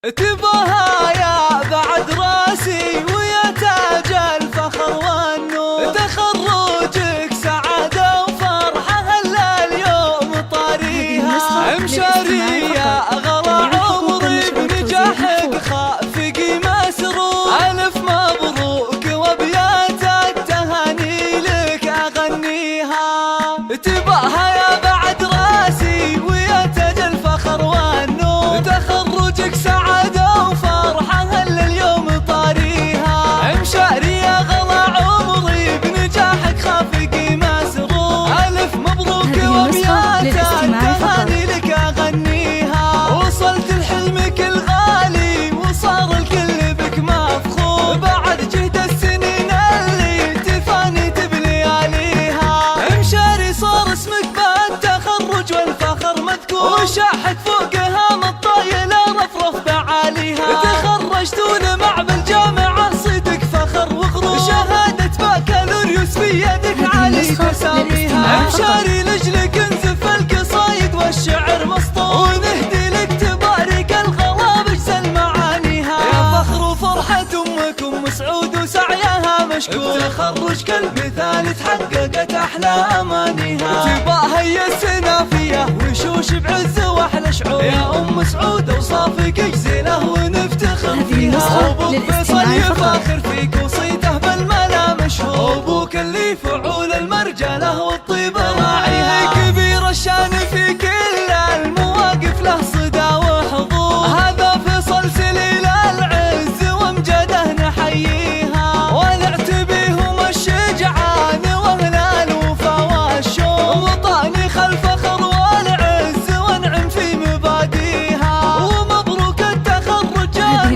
تباها يا بعد راسي ويا تاج الفخر والنور، تخرجك سعادة وفرحة هلا اليوم طاريها، امشاري يا غلا عمري بنجاحك خافقي مسرور، ألف مبروك وابيات التهاني لك أغنيها. تباها يا بعد راسي ويا تاج الفخر والنور، تخرجك سعادة وفرحة هلا اليوم طاريها، امشاري يا غلا عمري بنجاحك خافقي مسرور، ألف مبروك وابيات التهاني لك أغنيها. وصلت لحلمك الغالي وصار الكل بك مفخور، بعد جهد السنين اللي تفانيت بلياليها، امشاري صار اسمك بالتخرج والفخر مذكور، وشاحت فوقها مطايلة رفرف بعاليها، تخرجتون مع بالجامعة صيدك فخر وغرور، شهادة بكالوريوس في يدك علي تساميها، امشاري لجلك انزف القصايد والشعر مسطور، ونهدي لك تبارك الغلا بجزل معانيها، يا فخر وفرحة امك ام سعود وسعيها مشكور، بتخرج كالمثال تحققت احلى امانيها. تباها هي السنافية وشوش بعز واحلى شعور، يا ام سعود اوصافك جزيلة ونفتخر فيها، ابوك فيصل يفاخر فيك وصيته بالملا مشهور، ابوك اللي فعول المرجله والطيب راعيها، كبير الشان في كل المواقف له صدى وحضور، هذا فيصل سليل العز وامجده نحييها، ونعتبيهم الشجعان واهل الوفا والشوق، وطاني خلف فخر والعز وانعم في مباديها، ومبروك التخرج يا